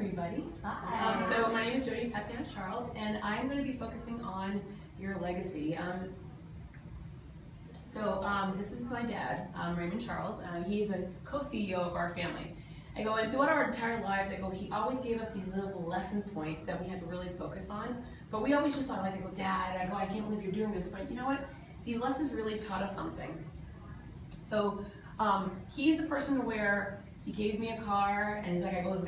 everybody. Hi. So my name is Jodi-Tatiana Charles, and I'm going to be focusing on your legacy. This is my dad, Raymond Charles. He's a co-CEO of our family. And throughout our entire lives, he always gave us these little lesson points that we had to really focus on. But we always just thought, Dad, I can't believe you're doing this. But you know what? These lessons really taught us something. So he's the person where he gave me a car, and he's like, it was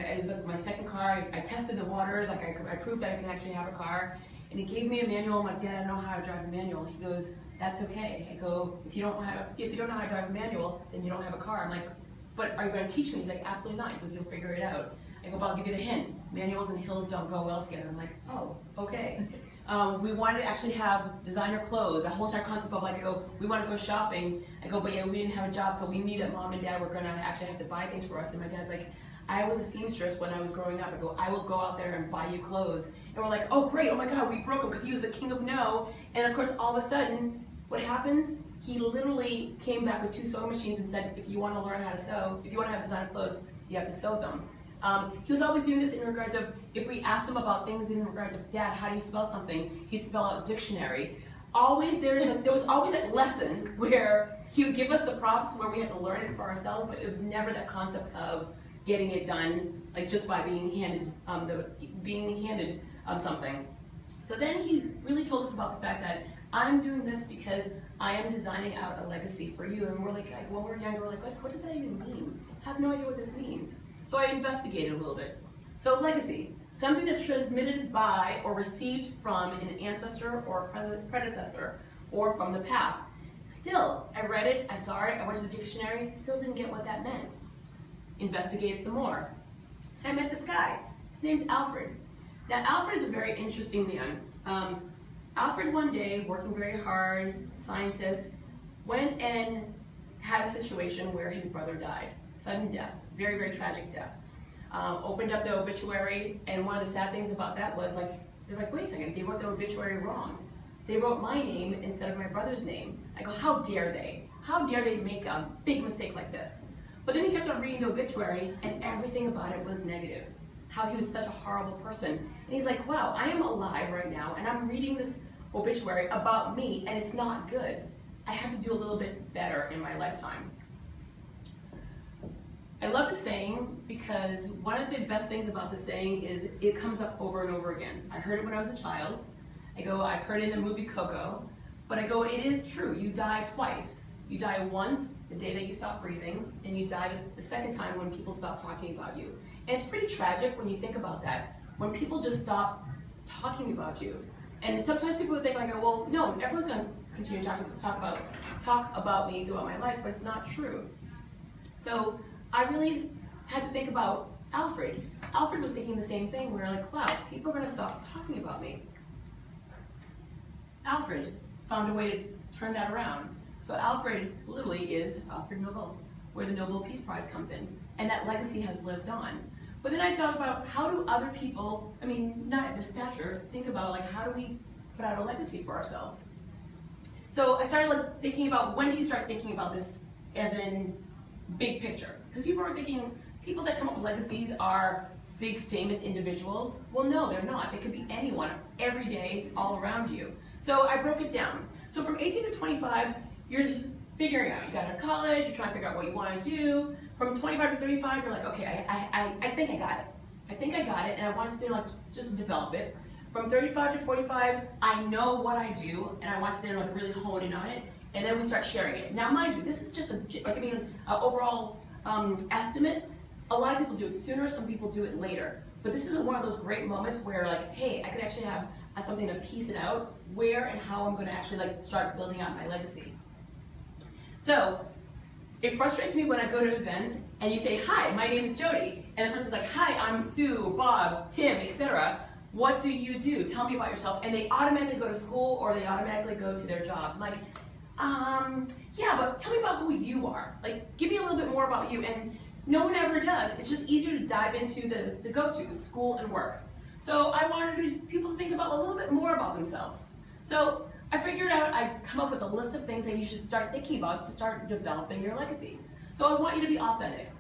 my second car. I tested the waters, I proved that I can actually have a car. And he gave me a manual. I'm like, Dad, I don't know how to drive a manual. He goes, that's okay. I go, if you don't know how to drive a manual, then you don't have a car. I'm like, but are you going to teach me? He's like, absolutely not. He goes, you'll figure it out. I go, but I'll give you the hint. Manuals and hills don't go well together. I'm like, oh, okay. We wanted to actually have designer clothes. The whole entire concept of we want to go shopping. I go, but yeah, we didn't have a job, so we knew that Mom and Dad were going to actually have to buy things for us. And my dad's like, I was a seamstress when I was growing up. I go, I will go out there and buy you clothes. And we're like, oh great, oh my God, we broke him because he was the king of no. And of course, all of a sudden, what happens? He literally came back with 2 sewing machines and said, if you want to learn how to sew, if you want to have designer clothes, you have to sew them. He was always doing this in regards of, if we asked him about things in regards of, Dad, how do you spell something? He'd spell out dictionary. There was always that lesson where he would give us the props where we had to learn it for ourselves, but it was never that concept of getting it done, just by being handed something. So then he really told us about the fact that I'm doing this because I am designing out a legacy for you. And we're like when we were younger, we're like, what does that even mean? I have no idea what this means. So I investigated a little bit. So legacy, something that's transmitted by or received from an ancestor or predecessor or from the past. Still, I read it, I saw it, I went to the dictionary, still didn't get what that meant. Investigated some more. And I met this guy. His name's Alfred. Now Alfred is a very interesting man. Alfred one day, working very hard, scientist, went and had a situation where his brother died. Sudden death, very, very tragic death. Opened up the obituary, and one of the sad things about that was they're like, wait a second, they wrote the obituary wrong. They wrote my name instead of my brother's name. I go, how dare they? How dare they make a big mistake like this? But then he kept on reading the obituary, and everything about it was negative. How he was such a horrible person. And he's like, wow, I am alive right now, and I'm reading this obituary about me, and it's not good. I have to do a little bit better in my lifetime. I love the saying because one of the best things about the saying is it comes up over and over again. I heard it when I was a child. I've heard it in the movie Coco, but it is true. You die twice. You die once, the day that you stop breathing, and you die the second time when people stop talking about you. And it's pretty tragic when you think about that, when people just stop talking about you. And sometimes people would think well, no, everyone's going to continue to talk about me throughout my life, but it's not true. So I really had to think about Alfred. Alfred was thinking the same thing. We were like, wow, people are going to stop talking about me. Alfred found a way to turn that around. So Alfred literally is Alfred Nobel, where the Nobel Peace Prize comes in. And that legacy has lived on. But then I thought about how do other people, not at this stature, think about how do we put out a legacy for ourselves? So I started thinking about, when do you start thinking about this as in big picture? Because people are thinking, people that come up with legacies are big famous individuals. Well, no, they're not. It could be anyone, every day, all around you. So I broke it down. So from 18 to 25, you're just figuring out. You got out of college, you're trying to figure out what you want to do. From 25 to 35, you're like, okay, I think I got it. I think I got it, and I want to just develop it. From 35 to 45, I know what I do, and I want to sit there and really hone in on it, and then we start sharing it. Now, mind you, this is just an overall estimate. A lot of people do it sooner, some people do it later. But this is one of those great moments where hey, I could actually have something to piece it out, where and how I'm going to actually start building out my legacy. So, it frustrates me when I go to events and you say, hi, my name is Jodi, and the person's like, hi, I'm Sue, Bob, Tim, etc. What do you do? Tell me about yourself. And they automatically go to school or they automatically go to their jobs. I'm like, yeah, but tell me about who you are. Give me a little bit more about you. And no one ever does. It's just easier to dive into the go-to, school and work. So I wanted people to think about a little bit more about themselves. So I figured out, I'd come up with a list of things that you should start thinking about to start developing your legacy. So I want you to be authentic.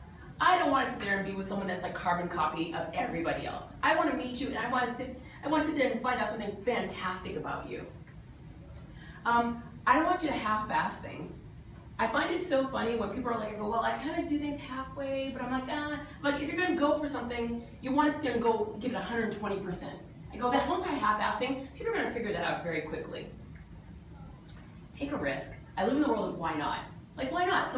I don't want to sit there and be with someone that's like carbon copy of everybody else. I want to meet you and I want to sit there and find out something fantastic about you. I don't want you to half-ass things. I find it so funny when people are like, I go, well, I kind of do things halfway, but I'm like, like if you're going to go for something, you want to sit there and go give it 120%. I go, that whole entire half-assing, people are going to figure that out very quickly. Take a risk. I live in the world of why not. Like, why not?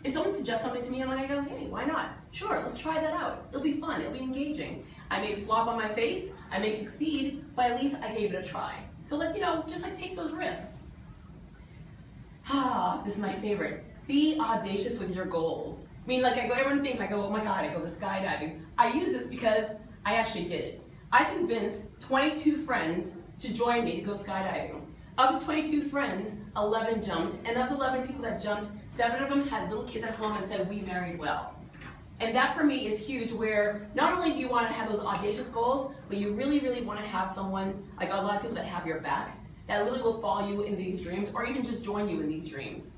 If someone suggests something to me, I'm like, I go, hey, why not? Sure, let's try that out. It'll be fun, it'll be engaging. I may flop on my face, I may succeed, but at least I gave it a try. So like, you know, just like take those risks. This is my favorite. Be audacious with your goals. I mean, like everyone thinks, I go, oh my God, I go to skydiving. I use this because I actually did it. I convinced 22 friends to join me to go skydiving. Of the 22 friends, 11 jumped, and of the 11 people that jumped, 7 of them had little kids at home and said, we married well. And that for me is huge, where not only do you want to have those audacious goals, but you really, really want to have someone, like a lot of people that have your back, that literally will follow you in these dreams, or even just join you in these dreams.